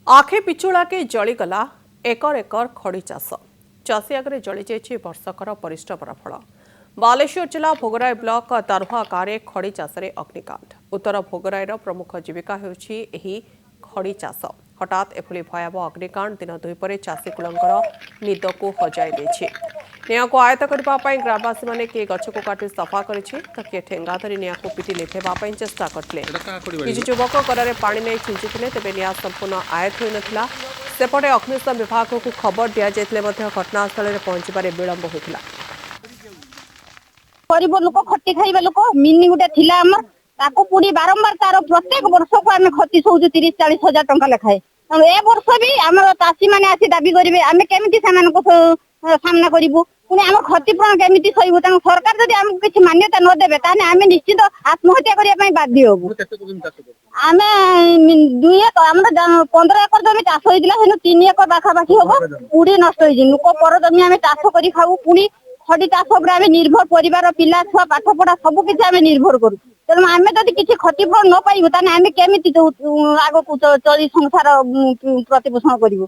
आखे पिछुड़ाके जलीगला एकर एकर खड़ी चाष चाषी आगे जली जाइए वर्षकर परिश्रमर फल। बालेश्वर जिला भोगराय ब्लॉक दारुहा गाँव खड़ी चाष अग्निकांड। उत्तर भोगरायर प्रमुख जीविका होउछि एही खड़ी चाष। हठात एभली भयावह अग्निकांड दिन दुईपर चाषी कूलंकर निद को हजाई देछि। निआं को आयत्त करने ग्रामवासी मैंने किए गछ को काटी सफा कर किए ठेंगा धरी निआं को पिटी लिभेवा चेष्टा करते। किसी युवक गरारे पानी नहीं छिंचुले तेज निआं संपूर्ण आयत्त हो नाला। सेपटे अग्निशम विभाग को खबर दि जाइए घटनास्थल में पहुंचबार विलंब होता। गरीब लोक खटी खाइबा लोक मिनी गुटे थिला हमर ताको पुडी बारंबार तार प्रत्येक वर्ष को आमे खती सोजु 30-40 हजार टंका लेखाए। ए वर्ष भी हमर चासी माने आसी दाबी करिवे आमे केमिति समान को सामना करिवु पुनी हमर क्षतिपूरण केमिति सहिबु। त सरकार जदि हमको किछि मान्यता न देबे ताने आमे निश्चित आत्महत्या करिया पई बाध्य होबु। आमे 2 एकर हमर 15 एकर जमी चाष होइदिला हेनु 3 एकर बाखा बाखी होबो पुडी नष्ट होइजि लोक पर जमी आमे चाष करि खाऊ पुनी खड़ी चाष उपर आमे निर्भर परिवार पिला छुआ पाठ पढ़ा सब किछि आमे निर्भर करू। तेणु आमे जदि किछि क्षतिपूरण न पाइबु ताने आमे केमिति आगो चली संसार प्रतिपोषण करिवु।